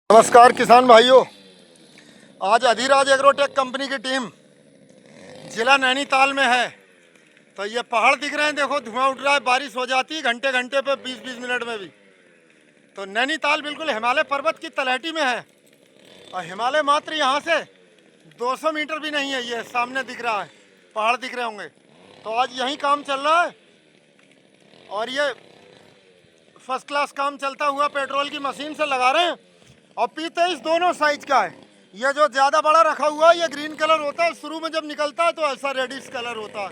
नमस्कार किसान भाइयों। आज अधिराज एग्रोटेक कंपनी की टीम जिला नैनीताल में है। तो ये पहाड़ दिख रहे हैं, देखो धुआं उठ रहा है। बारिश हो जाती है घंटे घंटे पे 20-20 मिनट में भी। तो नैनीताल बिल्कुल हिमालय पर्वत की तलहटी में है और हिमालय मात्र यहाँ से 200 मीटर भी नहीं है। ये सामने दिख रहा है, पहाड़ दिख रहे होंगे। तो आज यही काम चल रहा है और ये फर्स्ट क्लास काम चलता हुआ पेट्रोल की मशीन से लगा रहे हैं। और P23 दोनों साइज का है। ये जो ज़्यादा बड़ा रखा हुआ है ये ग्रीन कलर होता है, शुरू में जब निकलता है तो ऐसा रेडिश कलर होता है।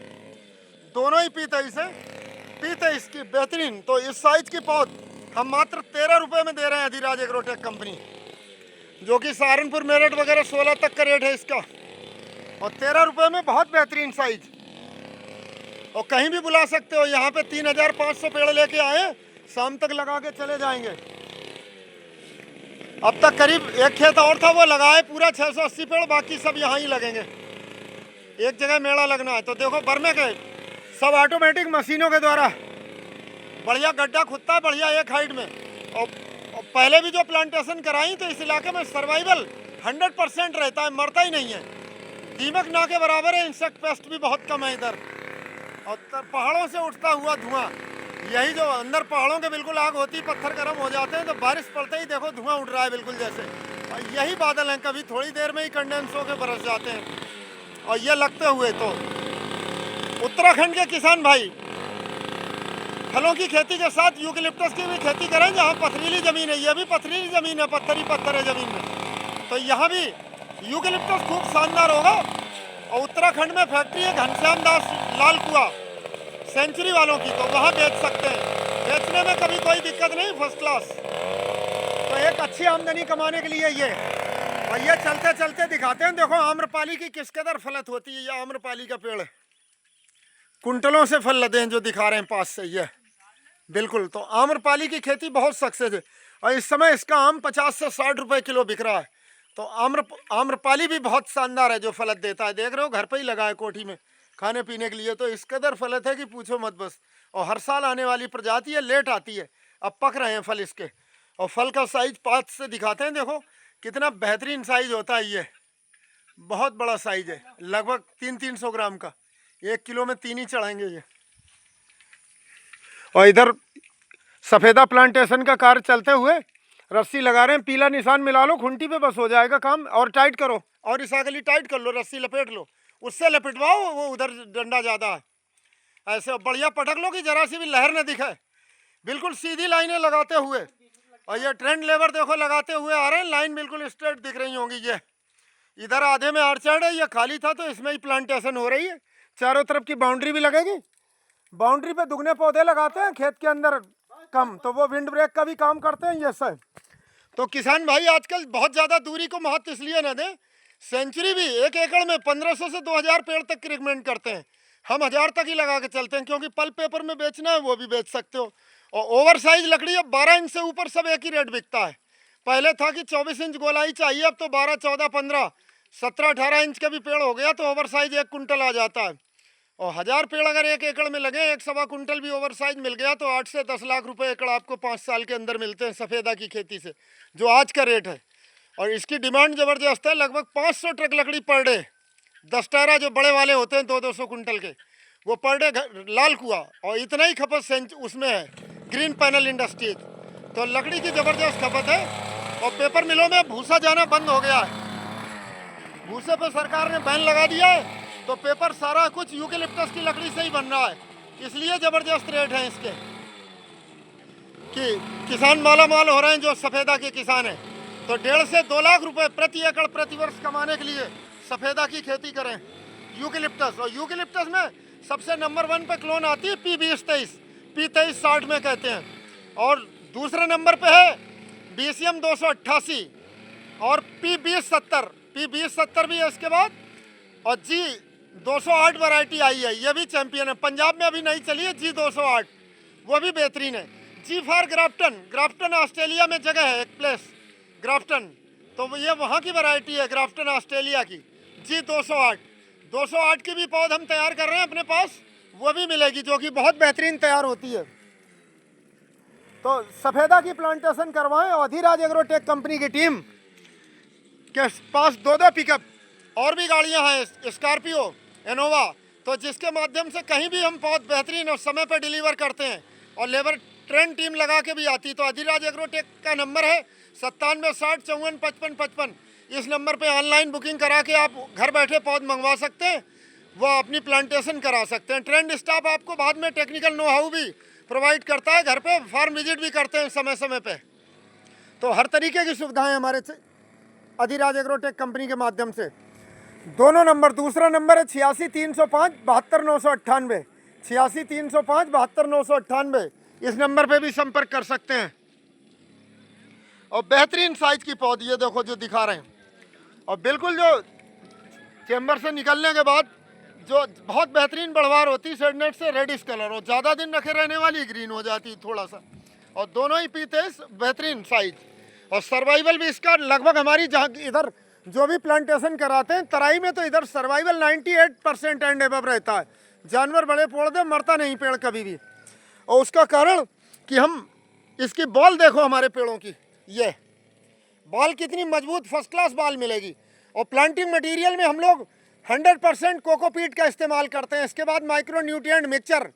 दोनों ही P23 है। P23 की बेहतरीन। तो इस साइज की पौध हम मात्र 13 रुपये में दे रहे हैं अधिराज एग्रोटेक कंपनी, जो कि सहारनपुर मेरठ वगैरह 16 तक का रेट है इसका। और 13 रुपये में बहुत बेहतरीन साइज। और कहीं भी बुला सकते हो। यहाँ पे 3500 पेड़ लेके आए, शाम तक लगा के चले जाएंगे। अब तक करीब एक खेत और था, वो लगाए पूरा 680 पेड़, बाकी सब यहाँ ही लगेंगे। एक जगह मेला लगना है। तो देखो बर्मे के सब ऑटोमेटिक मशीनों के द्वारा बढ़िया गड्ढा खुदता है, बढ़िया एक हाइट में। और पहले भी जो प्लांटेशन कराई तो इस इलाके में सर्वाइवल 100% रहता है, मरता ही नहीं है। दीमक ना के बराबर है, इंसेक्ट पेस्ट भी बहुत कम है इधर। और पहाड़ों से उठता हुआ धुआं, यही जो अंदर पहाड़ों के बिल्कुल आग होती, पत्थर गर्म हो जाते हैं तो बारिश पड़ते ही देखो धुआं उड़ रहा है बिल्कुल जैसे। और यही बादल हैं, कभी थोड़ी देर में ही कंडेंस होकर बरस जाते हैं। और ये लगते हुए तो उत्तराखंड के किसान भाई फलों की खेती के साथ यूकेलिप्टस की भी खेती करें। जहाँ पथरीली ज़मीन है, ये भी पथरीली ज़मीन है, पत्थर ही पत्थर है ज़मीन में, तो यहाँ भी यूकेलिप्टस खूब शानदार होगा। और उत्तराखंड में फैक्ट्री है घनश्याम दास लाल कुआ सेंचुरी वालों की, तो वहाँ बेच सकते हैं। बेचने में कभी कोई दिक्कत नहीं, फर्स्ट क्लास। तो एक अच्छी आमदनी कमाने के लिए ये। और ये चलते चलते दिखाते हैं, देखो आम्रपाली की किस कदर फलत होती है। ये आम्रपाली का पेड़ है, कुंटलों से फल लदे हैं जो दिखा रहे हैं पास से। ये बिल्कुल, तो आम्रपाली की खेती बहुत सक्सेस है। और इस समय इसका आम 50 से 60 रुपए किलो बिक रहा है। तो आम्रपाली भी बहुत शानदार है जो फलत देता है। देख रहे हो घर पे ही लगा है कोठी में खाने पीने के लिए। तो इस कदर फलत है कि पूछो मत बस। और हर साल आने वाली प्रजाति है, लेट आती है। अब पक रहे हैं फल इसके। और फल का साइज पाँच से दिखाते हैं, देखो कितना बेहतरीन साइज होता है। ये बहुत बड़ा साइज है, लगभग 300-300 ग्राम का। 1 किलो में 3 ही चढ़ाएंगे ये। और इधर सफ़ेदा प्लांटेशन का कार्य चलते हुए रस्सी लगा रहे हैं। पीला निशान मिला लो खुंटी पे, बस हो जाएगा काम। और टाइट करो, और इस आगली टाइट कर लो, रस्सी लपेट लो, उससे लपेटवाओ, वो उधर डंडा ज़्यादा है। ऐसे बढ़िया पटक लो कि जरा सी भी लहर न दिखे। बिल्कुल सीधी लाइनें लगाते हुए। और ये ट्रेंड लेबर देखो लगाते हुए आ रहे हैं, लाइन बिल्कुल स्ट्रेट दिख रही होंगी। ये इधर आधे में आर्चर्ड है, ये खाली था तो इसमें ही प्लांटेशन हो रही है। चारों तरफ की बाउंड्री भी लगेगी। बाउंड्री पे दुगने पौधे लगाते हैं, खेत के अंदर कम, तो वो विंड ब्रेक का भी काम करते हैं ये सब। तो किसान भाई आजकल बहुत ज़्यादा दूरी को महत्व इसलिए न दें। सेंचुरी भी 1 एकड़ में 1500 से 2000 पेड़ तक की रिकमेंड करते हैं। हम 1000 तक ही लगा के चलते हैं, क्योंकि पल्प पेपर में बेचना है वो भी बेच सकते हो। और ओवर साइज लकड़ी अब 12 इंच से ऊपर सब एक ही रेट बिकता है। पहले था कि 24 इंच गोलाई चाहिए, अब तो 12, 14, 15, 17, 18 इंच के भी पेड़ हो गया तो ओवर साइज 1 कुंटल आ जाता है। और 1000 पेड़ अगर 1 एकड़ में लगे, 1 सवा कुंटल भी ओवर साइज मिल गया तो 8 से 10 लाख रुपए एकड़ आपको 5 साल के अंदर मिलते हैं सफ़ेदा की खेती से, जो आज का रेट है। और इसकी डिमांड ज़बरदस्त है, लगभग 500 ट्रक लकड़ी पर डे। 10 टायरा जो बड़े वाले होते हैं 200-200 कुंटल के, वो पर डे लाल कुआ। और इतना ही खपत उसमें है ग्रीन पैनल इंडस्ट्रीज। तो लकड़ी की ज़बरदस्त खपत है। और पेपर मिलों में भूसा जाना बंद हो गया है। भूसे पर सरकार ने बैन लगा दिया है, तो पेपर सारा कुछ यूकेलिप्टस की लकड़ी से ही बन रहा है। इसलिए ज़बरदस्त रेट है इसके कि किसान माला माल हो रहे हैं जो सफ़ेदा के किसान हैं। तो 1.5 से 2 लाख रुपए प्रति एकड़ प्रति वर्ष कमाने के लिए सफ़ेदा की खेती करें यूकेलिप्टस। और यूकेलिप्टस में सबसे नंबर 1 पे क्लोन आती है P2023, P2360 में कहते हैं। और दूसरे नंबर पे है BCM 288 और P2070 भी है इसके बाद। और G208 वैरायटी आई है, ये भी चैंपियन है। पंजाब में अभी नहीं चली है G208, वो भी बेहतरीन है। G फॉर ग्राफ्टन ऑस्ट्रेलिया में जगह है एक प्लेस ग्राफ्टन, तो ये वहाँ की वैरायटी है ग्राफ्टन ऑस्ट्रेलिया की G208 की भी पौध हम तैयार कर रहे हैं अपने पास, वो भी मिलेगी, जो कि बहुत बेहतरीन तैयार होती है। तो सफ़ेदा की प्लांटेशन करवाएं। और अधिराज एग्रोटेक कंपनी की टीम के पास 2-2 पिकअप और भी गाड़ियां हैं, स्कॉर्पियो, इनोवा, तो जिसके माध्यम से कहीं भी हम बहुत बेहतरीन और समय पर डिलीवर करते हैं। और लेबर ट्रेन टीम लगा के भी आती। तो अधिराज एग्रोटेक का नंबर है 9760545555। इस नंबर पे ऑनलाइन बुकिंग करा के आप घर बैठे पौध मंगवा सकते हैं, वो अपनी प्लांटेशन करा सकते हैं। ट्रेंड स्टाफ आपको बाद में टेक्निकल नो हाउ भी प्रोवाइड करता है, घर पे फार्म विजिट भी करते हैं समय समय पे। तो हर तरीके की सुविधाएं हमारे अधिराज एग्रोटेक कंपनी के माध्यम से। दोनों नंबर, दूसरा नंबर है 86-305-72-998, 86-305-72-998। इस नंबर पे भी संपर्क कर सकते हैं। और बेहतरीन साइज की पौध ये देखो जो दिखा रहे हैं, और बिल्कुल जो चेम्बर से निकलने के बाद जो बहुत बेहतरीन बढ़वार होती है सेडनेट से, रेडिश कलर, और ज़्यादा दिन रखे रहने वाली ग्रीन हो जाती थोड़ा सा। और दोनों ही पीते बेहतरीन साइज। और सर्वाइवल भी इसका लगभग हमारी जहाँ इधर जो भी प्लांटेशन कराते हैं तराई में, तो इधर सर्वाइवल 98% एंड एबव रहता है। जानवर बड़े पोड़ दे, मरता नहीं पेड़ कभी भी। और उसका कारण कि हम इसकी बॉल देखो हमारे पेड़ों की, ये बॉल कितनी मजबूत फर्स्ट क्लास बॉल मिलेगी। और प्लांटिंग मटेरियल में हम लोग 100% कोकोपीट का इस्तेमाल करते हैं। इसके बाद माइक्रो न्यूट्रिएंट मिक्सचर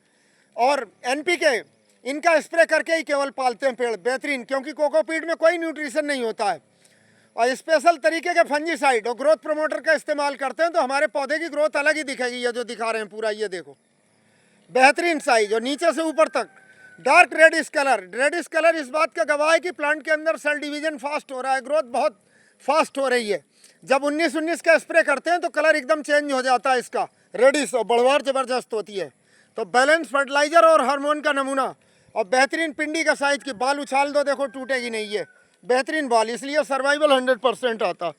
और एनपीके, इनका स्प्रे करके ही केवल पालते हैं पेड़ बेहतरीन, क्योंकि कोकोपीट में कोई न्यूट्रिशन नहीं होता है। और स्पेशल तरीके के फंजीसाइड और ग्रोथ प्रमोटर का इस्तेमाल करते हैं, तो हमारे पौधे की ग्रोथ अलग ही दिखेगी। ये जो दिखा रहे हैं पूरा, ये देखो बेहतरीन साइज, और नीचे से ऊपर तक dark reddish colour. Reddish colour इस बात का गवाह है कि प्लांट के अंदर सेल डिवीजन फास्ट हो रहा है, ग्रोथ बहुत फास्ट हो रही है। जब 19-19 का स्प्रे करते हैं तो कलर एकदम चेंज हो जाता है इसका, रेडिश, और बढ़वार ज़बरदस्त होती है। तो बैलेंस फर्टिलाइजर और हार्मोन का नमूना, और बेहतरीन पिंडी का साइज की बाल उछाल दो, देखो टूटेगी नहीं, ये बेहतरीन बाल, इसलिए सर्वाइवल 100% आता।